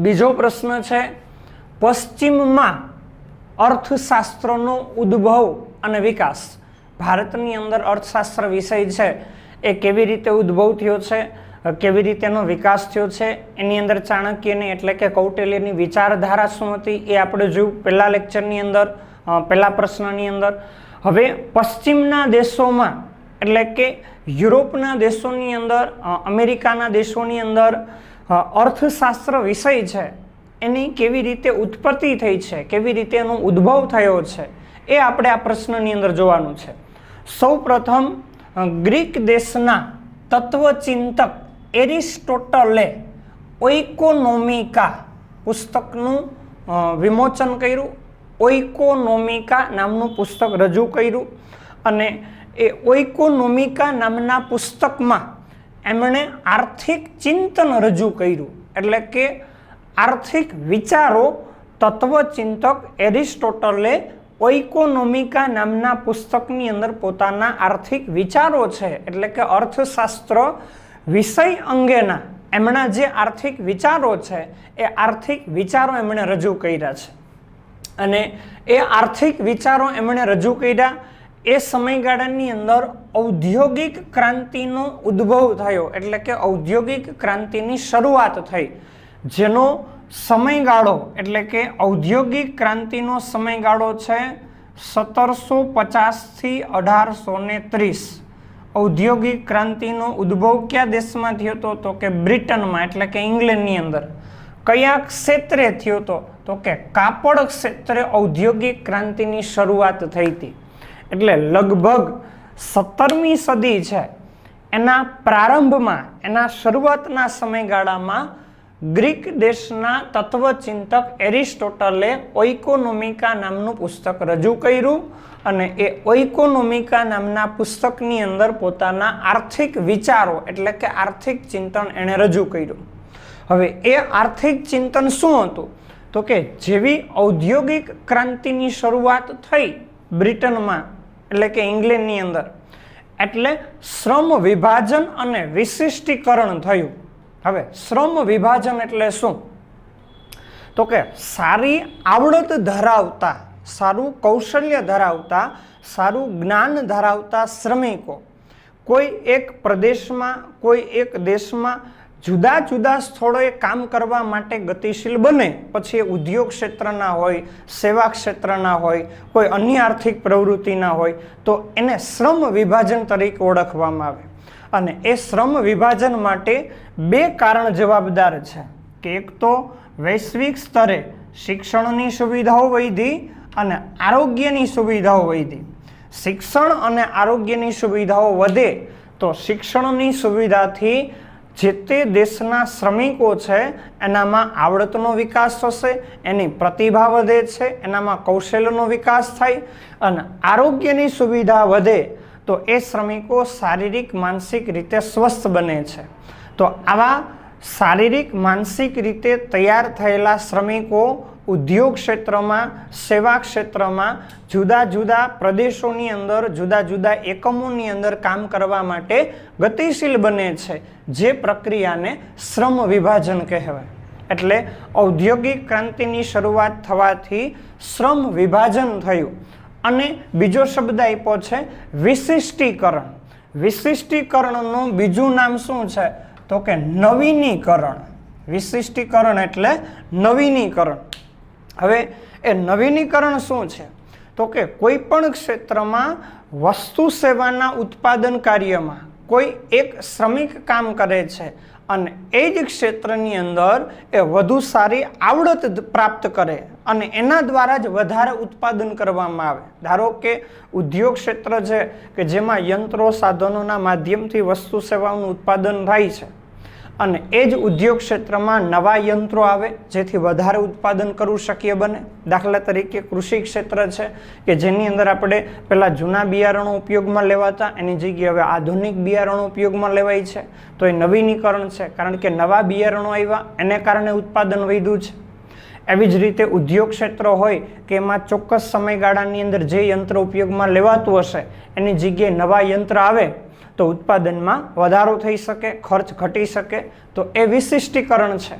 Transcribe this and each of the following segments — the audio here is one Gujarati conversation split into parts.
बीजो प्रश्न है पश्चिम में अर्थशास्त्रनो उद्भव अने विकास। भारतनी अंदर अर्थशास्त्र विषय है ए केवी रीते उद्भव थयो छे, केवी रीतेनो विकास थयो छे, एनी अंदर चाणक्यनी एटले के कौटिल्यनी विचारधारा शुं हती ए आपणे जोयुं पहेला लेक्चरनी अंदर, पहेला प्रश्ननी अंदर। हवे पश्चिमना देशोमां एटले के युरोपना देशोनी अंदर, अमेरिकाना देशोनी अंदर अर्थशास्त्र विषय है एनी केवी रीते उत्पत्ति थई छे, केवी रीते एनो उद्भव थयो छे ए आपणे आ प्रश्ननी अंदर जोवानुं छे। सौ प्रथम ग्रीक देशना तत्वचिंतक एरिस्टोटले ओइकोनोमिका पुस्तकनुं विमोचन कर्युं। ओइकोनोमिका नामनुं पुस्तक रजू कर्युं अने ए ओइकोनोमिका नामना पुस्तकमां एमणे आर्थिक चिंतन रजू कर्युं, एटले के आर्थिक विचारो तत्वचिंतक एरिस्टोटले ओइकोनोमिका नामना पुस्तकनी अंदर पोताना आर्थिक विचारो छे एटले के अर्थशास्त्र विषय अंगेना एमना जे आर्थिक विचारो छे ए आर्थिक विचारो एमणे रजू कर्या छे। अने ए आर्थिक विचारो एमणे रजू कर्या ए समयगाळानी अंदर औद्योगिक क्रांतिनो उद्भव थयो, एटले के औद्योगिक क्रांतिनी शरूआत थई, जेनो समयगाळो एटले के औद्योगिक क्रांतिनो समयगाळो छे 1750 थी 1830। औद्योगिक क्रांतिनो उद्भव क्या देशमां थयो तो के ब्रिटनमां एटले के इंग्लेंडनी अंदर। कया क्षेत्रे थयो तो के कापड़ क्षेत्रे औद्योगिक क्रांतिनी शरूआत थई हती। एटले लगभग 17મી सदी छे एना प्रारंभमां, एना शरूआतना समयगाळामां ग्रीक देशना तत्वचिंतक एरिस्टोटले ओइकोनोमिका नामनुं पुस्तक रजू कर्युं अने ए ओइकोनोमिका नामना पुस्तकनी अंदर पोताना आर्थिक विचारो एटले के आर्थिक चिंतन एणे रजू कर्युं। हवे ए आर्थिक चिंतन शुं हतुं तो के जेवी औद्योगिक क्रांतिनी शरूआत थई ब्रिटनमां एटले के इंग्लेंडनी अंदर, एटले श्रम विभाजन अने विशिष्टीकरण थयुं। हवे श्रम विभाजन एटले शुं तो के सारी आवड़त धरावता, सारू कौशल्य धरावता, सारू ज्ञान धरावता श्रमिको कोई एक प्रदेश में, कोई एक देश में जुदा जुदा स्थळोए काम करवा माटे गतिशील बने, पछी उद्योग क्षेत्रना होय, सेवा क्षेत्रना होय, कोई अन्य आर्थिक प्रवृत्तिना होय तो एने श्रम विभाजन तरीके ओळखवामां आवे। अने ए श्रम विभाजन माटे बे कारण जवाबदार छे के एक तो वैश्विक स्तरे शिक्षणनी सुविधाओ वधी अने आरोग्यनी सुविधाओ वधी। शिक्षण अने आरोग्यनी सुविधाओ वधे तो शिक्षणनी सुविधाथी जे ते देशना श्रमिको छे एनामां आवडतनो विकास थशे, एनी प्रतिभा वधे छे, एनामां कौशल्यनो विकास थाय अने आरोग्यनी सुविधा वधे तो ए श्रमिको शारीरिक मानसिक रीते स्वस्थ बने छे। तो आवा शारीरिक मानसिक रीते तैयार थयेला श्रमिको उद्योग क्षेत्र में, सेवा क्षेत्र में, जुदा जुदा प्रदेशोनी अंदर, जुदा जुदा एकमोनी अंदर काम करवा माटे गतिशील बने छे, जे प्रक्रिया ने श्रम विभाजन कहेवाय। एटले औद्योगिक क्रांतिनी शरूआत थवाथी श्रम विभाजन थयुं। अने बीजो शब्द आप्यो छे विशिष्टीकरण। विशिष्टीकरणनुं बीजुं नाम शुं छे तो के नवीनीकरण। विशिष्टीकरण एटले नवीनीकरण। हवे ए नवीनीकरण शुं छे तो के कोईपण क्षेत्रमां वस्तु सेवाना उत्पादन कार्यमां कोई एक श्रमिक काम करे छे अने ए ज क्षेत्रनी अंदर ए वधु सारी आवड़त प्राप्त करे अने एना द्वारा ज वधारे उत्पादन करवामां आवे। धारो के उद्योग क्षेत्र छे के जेमां यंत्रो साधनोना माध्यमथी वस्तु सेवाओनुं उत्पादन थाय छे अने ए ज उद्योग क्षेत्रमां नवा यंत्रो आवे जेथी वधारे उत्पादन करवुं शक्य बने। दाखला तरीके कृषि क्षेत्र छे के जेनी अंदर आपणे पेला जूना बियारणो उपयोगमां लेवाता एनी जग्याए हवे आधुनिक बियारणो उपयोगमां लेवाय छे, तो ए नवीनीकरण छे, कारण के नवा बियारणो आव्या एने कारणे उत्पादन वध्युं छे। एवी ज रीते उद्योग क्षेत्र होय के एमां चोक्कस समयगाळानी अंदर जे यंत्र उपयोगमां लेवातुं हशे एनी जग्याए नवा यंत्र आवे तो उत्पादन में वधारो थई सके, खर्च घटी सके, तो ए विशिष्टीकरण छे।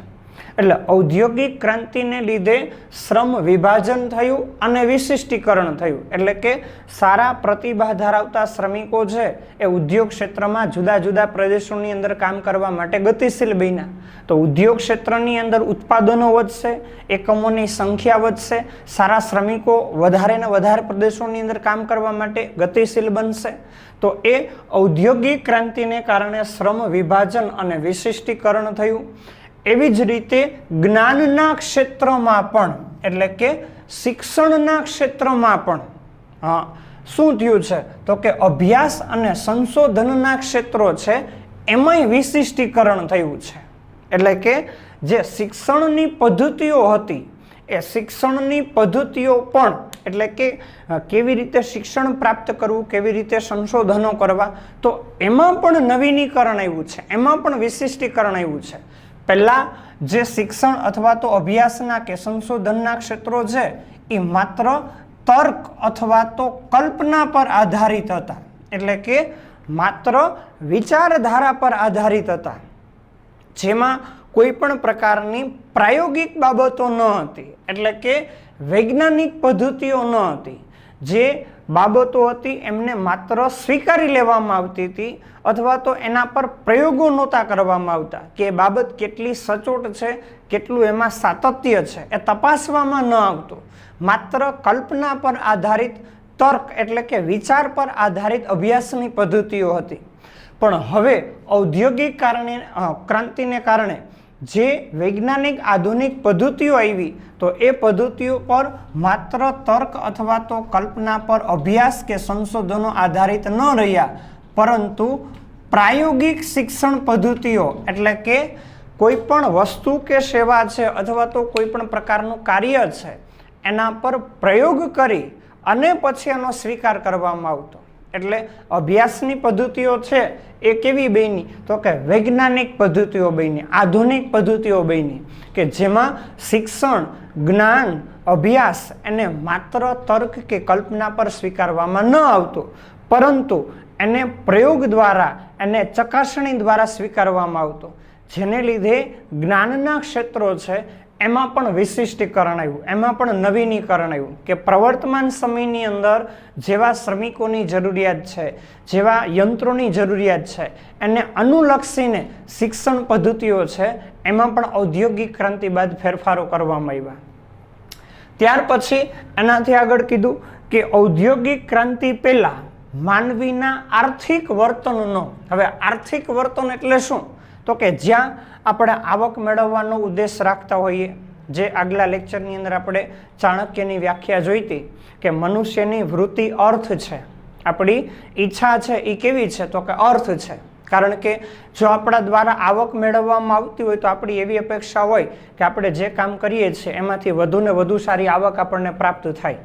એટલે ઔદ્યોગિક ક્રાંતિને લીધે શ્રમ વિભાજન થયું અને વિશિષ્ટીકરણ થયું, એટલે કે સારા પ્રતિભા ધરાવતા શ્રમિકો છે એ ઉદ્યોગ ક્ષેત્રમાં જુદા જુદા પ્રદેશોની અંદર કામ કરવા માટે ગતિશીલ બન્યા. તો ઉદ્યોગ ક્ષેત્રની અંદર ઉત્પાદનો વધશે, એકમોની સંખ્યા વધશે, સારા શ્રમિકો વધારે ને વધારે પ્રદેશોની અંદર કામ કરવા માટે ગતિશીલ બનશે. તો એ ઔદ્યોગિક ક્રાંતિને કારણે શ્રમ વિભાજન અને વિશિષ્ટીકરણ થયું. એવી જ રીતે જ્ઞાનના ક્ષેત્રમાં પણ, એટલે કે શિક્ષણના ક્ષેત્રમાં પણ શું થયું છે તો કે અભ્યાસ અને સંશોધનના ક્ષેત્રો છે એમાંય વિશિષ્ટીકરણ થયું છે. એટલે કે જે શિક્ષણની પદ્ધતિઓ હતી એ શિક્ષણની પદ્ધતિઓ પણ, એટલે કે કેવી રીતે શિક્ષણ પ્રાપ્ત કરવું, કેવી રીતે સંશોધનો કરવા, તો એમાં પણ નવીનીકરણ આવ્યું છે, એમાં પણ વિશિષ્ટીકરણ આવ્યું છે. પહેલા જે શિક્ષણ અથવા તો અભ્યાસના કે સંશોધનના ક્ષેત્રો છે એ માત્ર તર્ક અથવા તો કલ્પના પર આધારિત હતા, એટલે કે માત્ર વિચારધારા પર આધારિત હતા, જેમાં કોઈ પણ પ્રકારની પ્રાયોગિક બાબતો ન હતી, એટલે કે વૈજ્ઞાનિક પદ્ધતિઓ ન હતી. જે બાબતો હતી એમને માત્ર સ્વીકારી લેવામાં આવતી હતી અથવા તો એના પર પ્રયોગો નહોતા કરવામાં આવતા કે એ બાબત કેટલી સચોટ છે, કેટલું એમાં સાતત્ય છે એ તપાસવામાં ન આવતું. માત્ર કલ્પના પર આધારિત તર્ક, એટલે કે વિચાર પર આધારિત અભ્યાસની પદ્ધતિઓ હતી. પણ હવે ઔદ્યોગિક ક્રાંતિને કારણે જે વૈજ્ઞાનિક આધુનિક પદ્ધતિઓ આવી તો એ પદ્ધતિઓ પર માત્ર તર્ક અથવા તો કલ્પના પર અભ્યાસ કે સંશોધનો આધારિત ન રહ્યા, પરંતુ પ્રાયોગિક શિક્ષણ પદ્ધતિઓ, એટલે કે કોઈ પણ વસ્તુ કે સેવા છે અથવા તો કોઈ પણ પ્રકારનું કાર્ય છે એના પર પ્રયોગ કરી અને પછી એનો સ્વીકાર કરવામાં આવતો. એટલે અભ્યાસની પદ્ધતિઓ છે એ કેવી બની તો કે વૈજ્ઞાનિક પદ્ધતિઓ બની, આધુનિક પદ્ધતિઓ બની, કે જેમાં શિક્ષણ, જ્ઞાન, અભ્યાસ એને માત્ર તર્ક કે કલ્પના પર સ્વીકારવામાં ન આવતું, પરંતુ એને પ્રયોગ દ્વારા, એને ચકાસણી દ્વારા સ્વીકારવામાં આવતો. જેને લીધે જ્ઞાનના ક્ષેત્રો છે એમાં પણ વિશિષ્ટીકરણ આવ્યું, એમાં પણ નવીનીકરણ આવ્યું, કે પ્રવર્તમાન સમયની અંદર જેવા શ્રમિકોની જરૂરિયાત છે, જેવા યંત્રોની જરૂરિયાત છે, એને અનુલક્ષીને શિક્ષણ પદ્ધતિઓ છે એમાં પણ ઔદ્યોગિક ક્રાંતિ બાદ ફેરફારો કરવામાં આવ્યા. ત્યાર પછી એનાથી આગળ કીધું કે ઔદ્યોગિક ક્રાંતિ પહેલા માનવીના આર્થિક વર્તનનો, હવે આર્થિક વર્તન એટલે શું તો કે જ્યાં આપણે આવક મેળવવાનો ઉદ્દેશ રાખતા હોઈએ, જે આગલા લેક્ચરની અંદર આપણે ચાણક્યની વ્યાખ્યા જોઈ હતી કે મનુષ્યની વૃત્તિ અર્થ છે, આપણી ઈચ્છા છે એ કેવી છે તો કે અર્થ છે. કારણ કે જો આપણા દ્વારા આવક મેળવવામાં આવતી હોય તો આપણી એવી અપેક્ષા હોય કે આપણે જે કામ કરીએ છીએ એમાંથી વધુ ને વધુ સારી આવક આપણને પ્રાપ્ત થાય.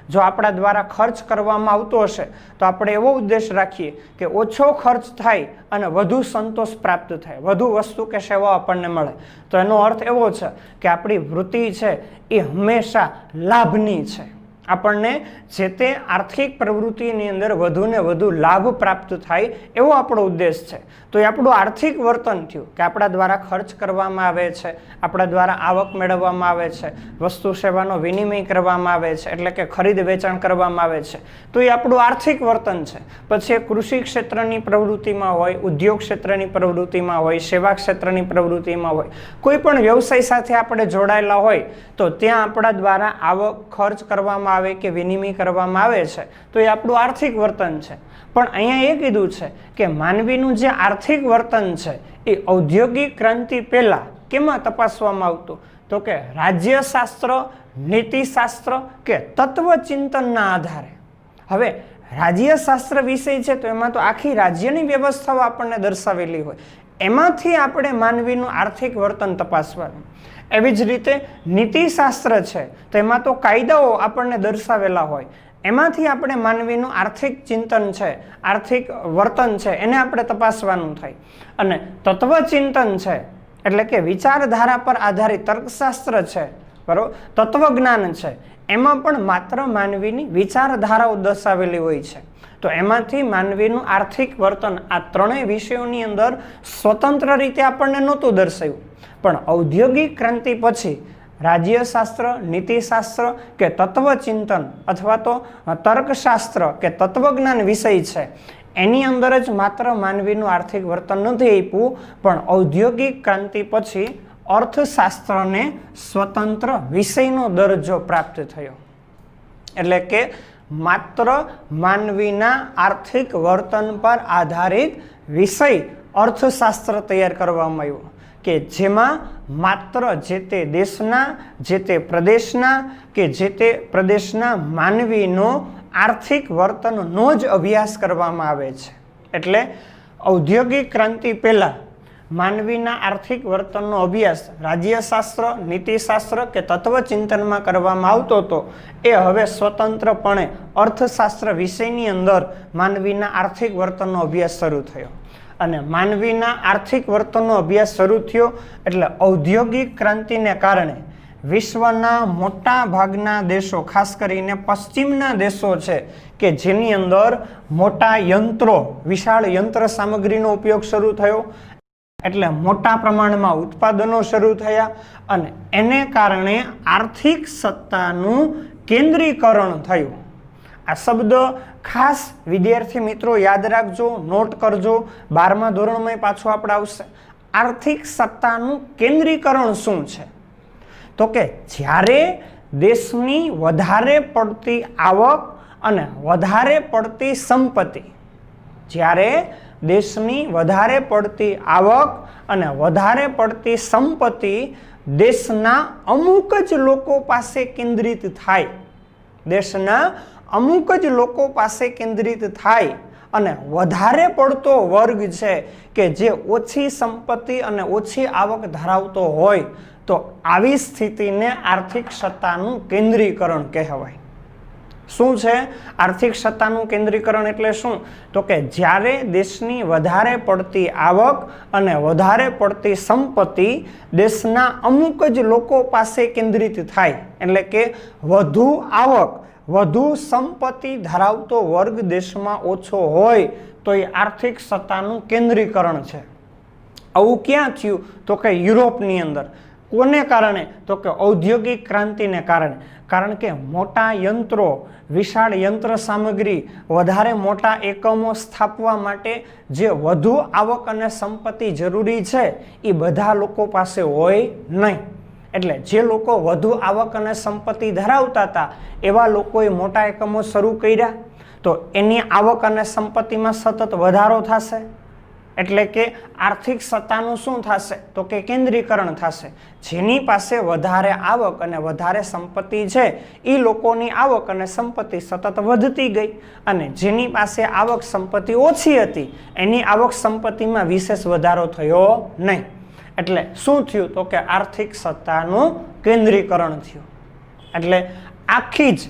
જો આપણા દ્વારા ખર્ચ કરવામાં આવતો હશે તો આપણે એવો ઉદ્દેશ રાખીએ કે ઓછો ખર્ચ થાય અને વધુ સંતોષ પ્રાપ્ત થાય, વધુ વસ્તુ કે સેવા આપણને મળે. તો એનો અર્થ એવો છે કે આપણી વૃત્તિ છે એ હંમેશા લાભની છે. આપણને જે તે આર્થિક પ્રવૃત્તિની અંદર વધુ ને વધુ લાભ પ્રાપ્ત થાય એવો આપણો ઉદ્દેશ છે. તો એ આપણું આર્થિક વર્તન થયું કે આપણા દ્વારા ખર્ચ કરવામાં આવે છે, આપણા દ્વારા આવક મેળવવામાં આવે છે, વસ્તુ સેવાનો વિનિમય કરવામાં આવે છે, એટલે કે ખરીદ વેચાણ કરવામાં આવે છે. તો એ આપણું આર્થિક વર્તન છે. પછી કૃષિ ક્ષેત્રની પ્રવૃત્તિમાં હોય, ઉદ્યોગ ક્ષેત્રની પ્રવૃત્તિમાં હોય, સેવા ક્ષેત્રની પ્રવૃત્તિમાં હોય, કોઈ પણ વ્યવસાય સાથે આપણે જોડાયેલા હોય તો ત્યાં આપણા દ્વારા આવક ખર્ચ કરવામાં આવે કે વિનિમય કરવામાં આવે છે, તો એ આપણું આર્થિક વર્તન છે. પણ અહીંયા એ કીધું છે કે માનવીનું જે આર્થિક વર્તન છે એ ઔદ્યોગિક ક્રાંતિ પહેલા કેમાં તપાસવામાં આવતું તો કે રાજ્યશાસ્ત્ર, નીતિશાસ્ત્ર કે તત્વચિંતનના આધારે. હવે રાજ્યશાસ્ત્ર વિષય છે તો એમાં તો આખી રાજ્યની વ્યવસ્થાઓ આપણને દર્શાવેલી હોય, એમાંથી આપણે માનવીનું આર્થિક વર્તન તપાસવાનું. એવી જ રીતે નીતિશાસ્ત્ર છે તો એમાં તો કાયદાઓ આપણને દર્શાવેલા હોય, એમાંથી આપણે માનવીનું આર્થિક ચિંતન છે, આર્થિક વર્તન છે એને આપણે તપાસવાનું થાય. અને તત્વચિંતન છે એટલે કે વિચારધારા પર આધારિત તર્કશાસ્ત્ર છે, બરોબર, તત્વજ્ઞાન છે, એમાં પણ માત્ર માનવીની વિચારધારાઓ દર્શાવેલી હોય છે. તો એમાંથી માનવીનું આર્થિક વર્તન આ ત્રણેય વિષયોની અંદર સ્વતંત્ર રીતે આપણને નહોતું દર્શાવ્યું. પણ ઔદ્યોગિક ક્રાંતિ પછી રાજ્યશાસ્ત્ર, નીતિશાસ્ત્ર કે તત્વચિંતન અથવા તો તર્કશાસ્ત્ર કે તત્વજ્ઞાન વિષય છે એની અંદર જ માત્ર માનવીનું આર્થિક વર્તન નથી આપ્યું, પણ ઔદ્યોગિક ક્રાંતિ પછી અર્થશાસ્ત્રને સ્વતંત્ર વિષયનો દરજ્જો પ્રાપ્ત થયો. એટલે કે માત્ર માનવીના આર્થિક વર્તન પર આધારિત વિષય અર્થશાસ્ત્ર તૈયાર કરવામાં આવ્યો કે જેમાં માત્ર જે તે દેશના, જે તે પ્રદેશના કે જે તે પ્રદેશના માનવીનો આર્થિક વર્તનનો જ અભ્યાસ કરવામાં આવે છે. એટલે ઔદ્યોગિક ક્રાંતિ પહેલાં માનવીના આર્થિક વર્તનનો અભ્યાસ રાજ્યશાસ્ત્ર, નીતિશાસ્ત્ર કે તત્વચિંતનમાં કરવામાં આવતો હતો, એ હવે સ્વતંત્રપણે અર્થશાસ્ત્ર વિષયની અંદર માનવીના આર્થિક વર્તનનો અભ્યાસ શરૂ થયો. અને માનવીના આર્થિક વર્તનનો અભ્યાસ શરૂ થયો એટલે ઔદ્યોગિક ક્રાંતિને કારણે વિશ્વના મોટા ભાગના દેશો, ખાસ કરીને પશ્ચિમના દેશો છે કે જેની અંદર મોટા યંત્રો, વિશાળ યંત્ર સામગ્રીનો ઉપયોગ શરૂ થયો, એટલે મોટા પ્રમાણમાં ઉત્પાદનો શરૂ થયા અને એને કારણે આર્થિક સત્તાનું કેન્દ્રીકરણ થયું. આ શબ્દ ખાસ વિદ્યાર્થી મિત્રો યાદ રાખજો, નોટ કરજો, 12મા ધોરણમાં પાછું આપણે આવશે. આર્થિક સત્તાનું કેન્દ્રીકરણ શું છે? તો કે જ્યારે દેશની વધારે પડતી આવક અને વધારે પડતી સંપત્તિ, જ્યારે દેશની વધારે પડતી આવક અને વધારે પડતી સંપત્તિ દેશના અમુક જ લોકો પાસે કેન્દ્રિત થાય, દેશના અમુક જ લોકો પાસે કેન્દ્રિત થાય અને વધારે પડતો વર્ગ છે કે જે ઓછી સંપત્તિ અને ઓછી આવક ધરાવતો હોય, તો આવી સ્થિતિને આર્થિક સત્તાનું કેન્દ્રીકરણ કહેવાય. શું છે આર્થિક સત્તાનું કેન્દ્રીકરણ એટલે શું? તો કે જ્યારે દેશની વધારે પડતી આવક અને વધારે પડતી સંપત્તિ દેશના અમુક જ લોકો પાસે કેન્દ્રિત થાય, એટલે કે વધુ આવક, વધુ સંપત્તિ ધરાવતો વર્ગ દેશમાં ઓછો હોય તો એ આર્થિક સત્તાનું કેન્દ્રીકરણ છે. આવું ક્યાં થયું? તો કે યુરોપની અંદર. કોને કારણે? તો કે ઔદ્યોગિક ક્રાંતિને કારણે. કારણ કે મોટા યંત્રો, વિશાળ યંત્ર સામગ્રી, વધારે મોટા એકમો સ્થાપવા માટે જે વધુ આવક અને સંપત્તિ જરૂરી છે એ બધા લોકો પાસે હોય નહીં. એટલે જે લોકો વધુ આવક અને સંપત્તિ ધરાવતા હતા એવા લોકોએ મોટા એકમો શરૂ કર્યા, તો એની આવક અને સંપત્તિમાં સતત વધારો થશે. એટલે કે આર્થિક સત્તાનું શું થશે? તો કે કેન્દ્રીકરણ થશે. જેની પાસે વધારે આવક અને વધારે સંપત્તિ છે એ લોકોની આવક અને સંપત્તિ સતત વધતી ગઈ, અને જેની પાસે આવક સંપત્તિ ઓછી હતી એની આવક સંપત્તિમાં વિશેષ વધારો થયો નહીં. એટલે શું થયું? તો કે આર્થિક સત્તાનું કેન્દ્રીકરણ થયું. એટલે આખી જ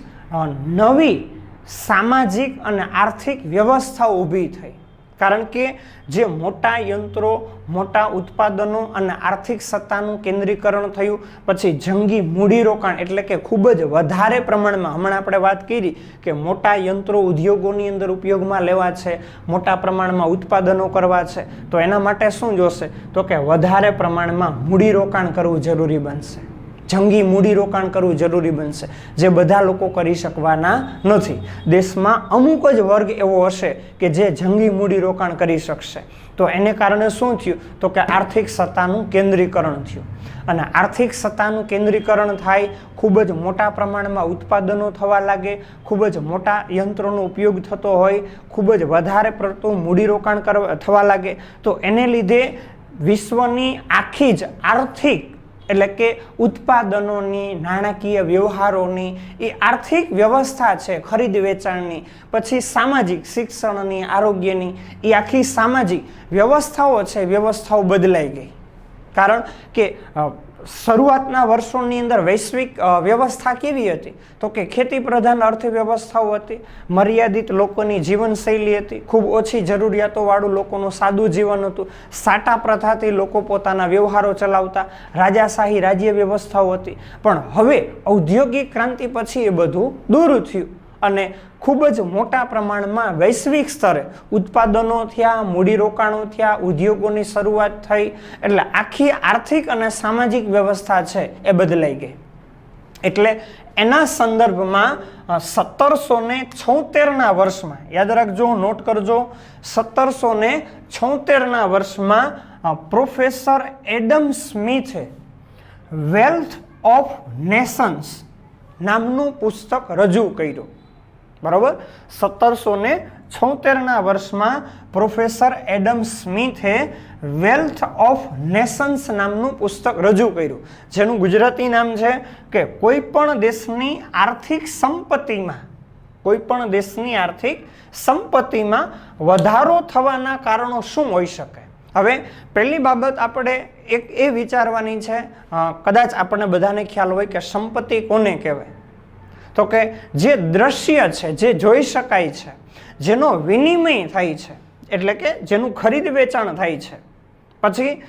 નવી સામાજિક અને આર્થિક વ્યવસ્થા ઊભી થઈ. કારણ કે જે મોટા યંત્રો, મોટા ઉત્પાદનો અને આર્થિક સત્તાનું કેન્દ્રીકરણ થયું, પછી જંગી મૂડીરોકાણ, એટલે કે ખૂબ જ વધારે પ્રમાણમાં, હમણાં આપણે વાત કરી કે મોટા યંત્રો ઉદ્યોગોની અંદર ઉપયોગમાં લેવા છે, મોટા પ્રમાણમાં ઉત્પાદનો કરવા છે, તો એના માટે શું જોશે? તો કે વધારે પ્રમાણમાં મૂડીરોકાણ કરવું જરૂરી બનશે. જંગી મૂડીરોકાણ કરવું જરૂરી બનશે, જે બધા લોકો કરી શકવાના નથી. દેશમાં અમુક જ વર્ગ એવો હશે કે જે જંગી મૂડીરોકાણ કરી શકશે. તો એને કારણે શું થયું? તો કે આર્થિક સત્તાનું કેન્દ્રીકરણ થયું. અને આર્થિક સત્તાનું કેન્દ્રીકરણ થાય, ખૂબ જ મોટા પ્રમાણમાં ઉત્પાદનો થવા લાગે, ખૂબ જ મોટા યંત્રોનો ઉપયોગ થતો હોય, ખૂબ જ વધારે પડતું મૂડીરોકાણ થવા લાગે, તો એને લીધે વિશ્વની આખી જ આર્થિક, એટલે કે ઉત્પાદનોની, નાણાકીય વ્યવહારોની એ આર્થિક વ્યવસ્થા છે, ખરીદ વેચાણની, પછી સામાજિક, શિક્ષણની, આરોગ્યની, એ આખી સામાજિક વ્યવસ્થાઓ છે, વ્યવસ્થાઓ બદલાઈ ગઈ. કારણ કે શરૂઆતના વર્ષોની અંદર વૈશ્વિક વ્યવસ્થા કેવી હતી? તો કે ખેતી પ્રધાન અર્થવ્યવસ્થાઓ હતી, મર્યાદિત લોકોની જીવનશૈલી હતી, ખૂબ ઓછી જરૂરિયાતોવાળું લોકોનું સાદું જીવન હતું, સાટા પ્રથાથી લોકો પોતાના વ્યવહારો ચલાવતા, રાજાશાહી રાજ્ય વ્યવસ્થાઓ હતી. પણ હવે ઔદ્યોગિક ક્રાંતિ પછી એ બધું દૂર થયું અને ખૂબ જ મોટા પ્રમાણમાં વૈશ્વિક સ્તરે ઉત્પાદનો થયા, મૂડીરોકાણો થયા, ઉદ્યોગોની શરૂઆત થઈ, એટલે આખી આર્થિક અને સામાજિક વ્યવસ્થા છે એ બદલાઈ ગઈ. એટલે એના સંદર્ભમાં 1776ના વર્ષમાં, યાદ રાખજો, નોટ કરજો, 1776ના વર્ષમાં પ્રોફેસર એડમ સ્મિથે વેલ્થ ઓફ નેશન્સ નામનું પુસ્તક રજૂ કર્યું. બરાબર, 1776ના વર્ષમાં પ્રોફેસર એડમ સ્મિથે વેલ્થ ઓફ નેશન્સ નામનું પુસ્તક રજૂ કર્યું, જેનું ગુજરાતી નામ છે કે કોઈ પણ દેશની આર્થિક સંપત્તિમાં વધારો થવાના કારણો શું હોઈ શકે. હવે પહેલી બાબત આપણે એક એ વિચારવાની છે, કદાચ આપણને બધાને ખ્યાલ હોય કે સંપત્તિ કોને કહેવાય, તો કે જે દ્રશ્ય છે, જે જોઈ શકાય છે, જેનો વિનિમય થાય છે, એટલે કે જેનું ખરીદ વેચાણ થાય છે. પછી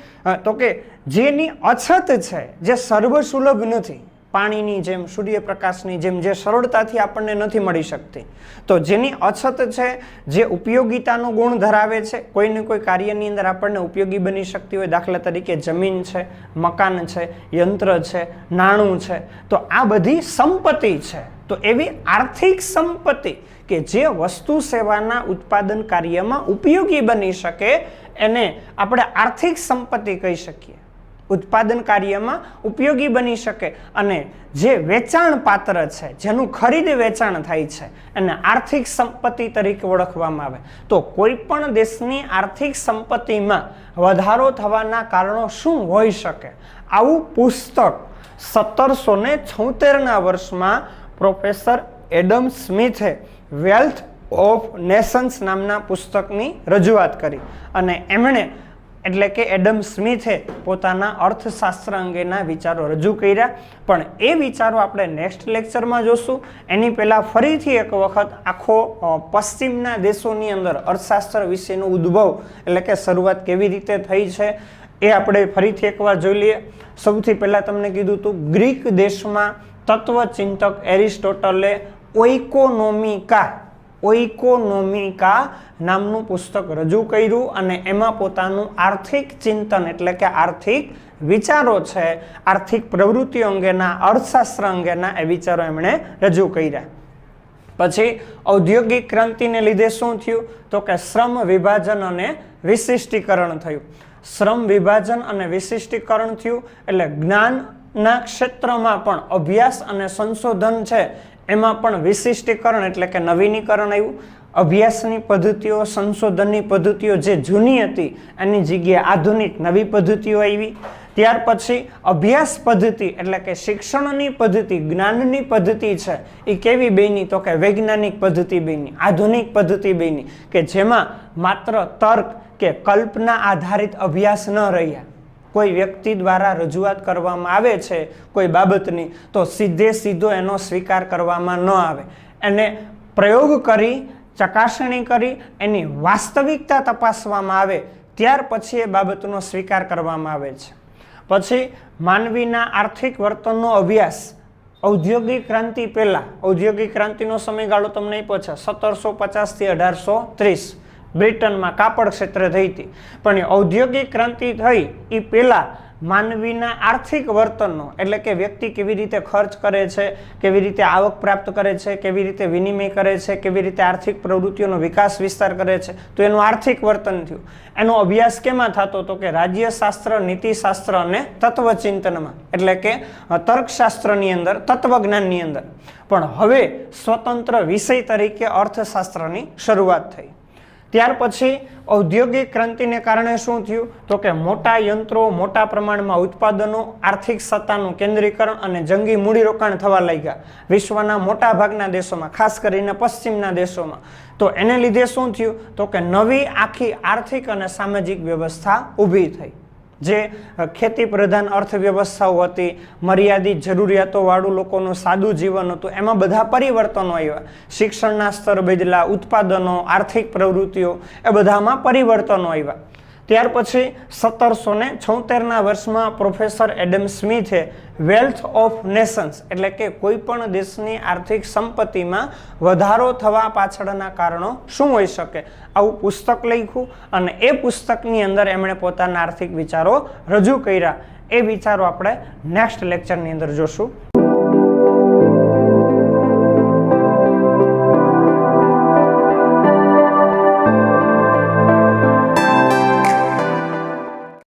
તો કે જેની અછત છે, જે સર્વસુલભ નથી, પાણીની જેમ, સૂર્યપ્રકાશની જેમ, જે સરળતાથી આપણને નથી મળી શકતી, તો જેની અછત છે, જે ઉપયોગિતાનો ગુણ ધરાવે છે, કોઈને કોઈ કાર્યની અંદર આપણને ઉપયોગી બની શકતી હોય, દાખલા તરીકે જમીન છે, મકાન છે, યંત્ર છે, નાણું છે, તો આ બધી સંપત્તિ છે. તો એવી આર્થિક સંપત્તિ કે જે વસ્તુ સેવાના ઉત્પાદન કાર્યમાં ઉપયોગી બની શકે એને આપણે આર્થિક સંપત્તિ કહી શકીએ. ઉત્પાદન કાર્યમાં ઉપયોગી બની શકે અને જે વેચાણ પાત્ર છે, જેનું ખરીદ વેચાણ થાય છે, એને આર્થિક સંપત્તિ તરીકે ઓળખવામાં આવે. તો કોઈ પણ દેશની આર્થિક સંપત્તિમાં વધારો થવાના કારણો શું હોઈ શકે, આવું પુસ્તક 1776ના વર્ષમાં પ્રોફેસર એડમ સ્મિથે વેલ્થ ઓફ નેશન્સ નામના પુસ્તકની રજૂઆત કરી. અને એમણે, એટલે કે એડમ સ્મિથે પોતાના અર્થશાસ્ત્ર અંગેના વિચારો રજૂ કર્યા. પણ એ વિચારો આપણે નેક્સ્ટ લેક્ચરમાં જોશું. એની પહેલાં ફરીથી એક વખત આખો પશ્ચિમના દેશોની અંદર અર્થશાસ્ત્ર વિશેનો ઉદ્ભવ, એટલે કે શરૂઆત કેવી રીતે થઈ છે, એ આપણે ફરીથી એકવાર જોઈ લઈએ. સૌથી પહેલાં તમને કીધું હતું, ગ્રીક દેશમાં તત્વચિંતક એરિસ્ટોટલે ઓઇકોનોમિકા નામનું પુસ્તક રજૂ કર્યું અને એમાં પોતાનું આર્થિક ચિંતન, એટલે કે આર્થિક વિચારો છે, આર્થિક પ્રવૃત્તિઓ અંગેના, અર્થશાસ્ત્ર અંગેના એ વિચારો એમણે રજૂ કર્યા. પછી ઔદ્યોગિક ક્રાંતિને લીધે શું થયું, તો કે શ્રમ વિભાજન અને વિશિષ્ટીકરણ થયું. શ્રમ વિભાજન અને વિશિષ્ટીકરણ થયું એટલે જ્ઞાનના ક્ષેત્રમાં પણ અભ્યાસ અને સંશોધન છે, એમાં પણ વિશિષ્ટીકરણ એટલે કે નવીનીકરણ આવ્યું. અભ્યાસની પદ્ધતિઓ, સંશોધનની પદ્ધતિઓ જે જૂની હતી એની જગ્યાએ આધુનિક નવી પદ્ધતિઓ આવી. ત્યાર પછી અભ્યાસ પદ્ધતિ એટલે કે શિક્ષણની પદ્ધતિ, જ્ઞાનની પદ્ધતિ છે, એ કેવી બની, તો કે વૈજ્ઞાનિક પદ્ધતિ બની, આધુનિક પદ્ધતિ બની, કે જેમાં માત્ર તર્ક કે કલ્પના આધારિત અભ્યાસ ન રહ્યા. કોઈ વ્યક્તિ દ્વારા રજૂઆત કરવામાં આવે છે કોઈ બાબતની, તો સીધો એનો સ્વીકાર કરવામાં ન આવે. એને પ્રયોગ કરી, ચકાસણી કરી, એની વાસ્તવિકતા તપાસવામાં આવે, ત્યાર પછી એ બાબતનો સ્વીકાર કરવામાં આવે છે. પછી માનવીના આર્થિક વર્તનનો અભ્યાસ ઔદ્યોગિક ક્રાંતિ પહેલા, ઔદ્યોગિક ક્રાંતિનો સમયગાળો તમને આપ્યો છે 1750 થી 1830, બ્રિટનમાં કાપડ ક્ષેત્રે થઈ હતી. પણ એ ઔદ્યોગિક ક્રાંતિ થઈ એ પહેલા માનવીના આર્થિક વર્તનનો, એટલે કે વ્યક્તિ કેવી રીતે ખર્ચ કરે છે, કેવી રીતે આવક પ્રાપ્ત કરે છે, કેવી રીતે વિનિમય કરે છે, કેવી રીતે આર્થિક પ્રવૃત્તિઓનો વિકાસ વિસ્તાર કરે છે, તો એનું આર્થિક વર્તન થયું. એનો અભ્યાસ કેમાં થતો, તો કે રાજ્યશાસ્ત્ર, નીતિશાસ્ત્ર અને તત્વચિંતનમાં, એટલે કે તર્કશાસ્ત્રની અંદર, તત્વજ્ઞાનની અંદર. પણ હવે સ્વતંત્ર વિષય તરીકે અર્થશાસ્ત્રની શરૂઆત થઈ. ત્યાર પછી ઔદ્યોગિક ક્રાંતિને કારણે શું થયું, તો કે મોટા યંત્રો, મોટા પ્રમાણમાં ઉત્પાદનો, આર્થિક સત્તાનું કેન્દ્રીકરણ અને જંગી મૂડીરોકાણ થવા લાગ્યા વિશ્વના મોટા ભાગના દેશોમાં, ખાસ કરીને પશ્ચિમના દેશોમાં. તો એને લીધે શું થયું, તો કે નવી આખી આર્થિક અને સામાજિક વ્યવસ્થા ઊભી થઈ. જે ખેતી પ્રધાન અર્થવ્યવસ્થાઓ હતી, મર્યાદિત જરૂરિયાતોવાળું લોકોનું સાદું જીવન હતું, એમાં બધા પરિવર્તનો આવ્યા. શિક્ષણના સ્તર બદલા, ઉત્પાદનો, આર્થિક પ્રવૃત્તિઓ, એ બધામાં પરિવર્તનો આવ્યા. ત્યાર પછી 1776ના વર્ષમાં પ્રોફેસર એડમ સ્મિથે વેલ્થ ઓફ નેશન્સ એટલે કે કોઈ પણ દેશની આર્થિક સંપત્તિમાં વધારો થવા પાછળના કારણો શું હોઈ શકે આવું પુસ્તક લખ્યું અને એ પુસ્તકની અંદર એમણે પોતાના આર્થિક વિચારો રજૂ કર્યા. એ વિચારો આપણે નેક્સ્ટ લેક્ચરની અંદર જોશું.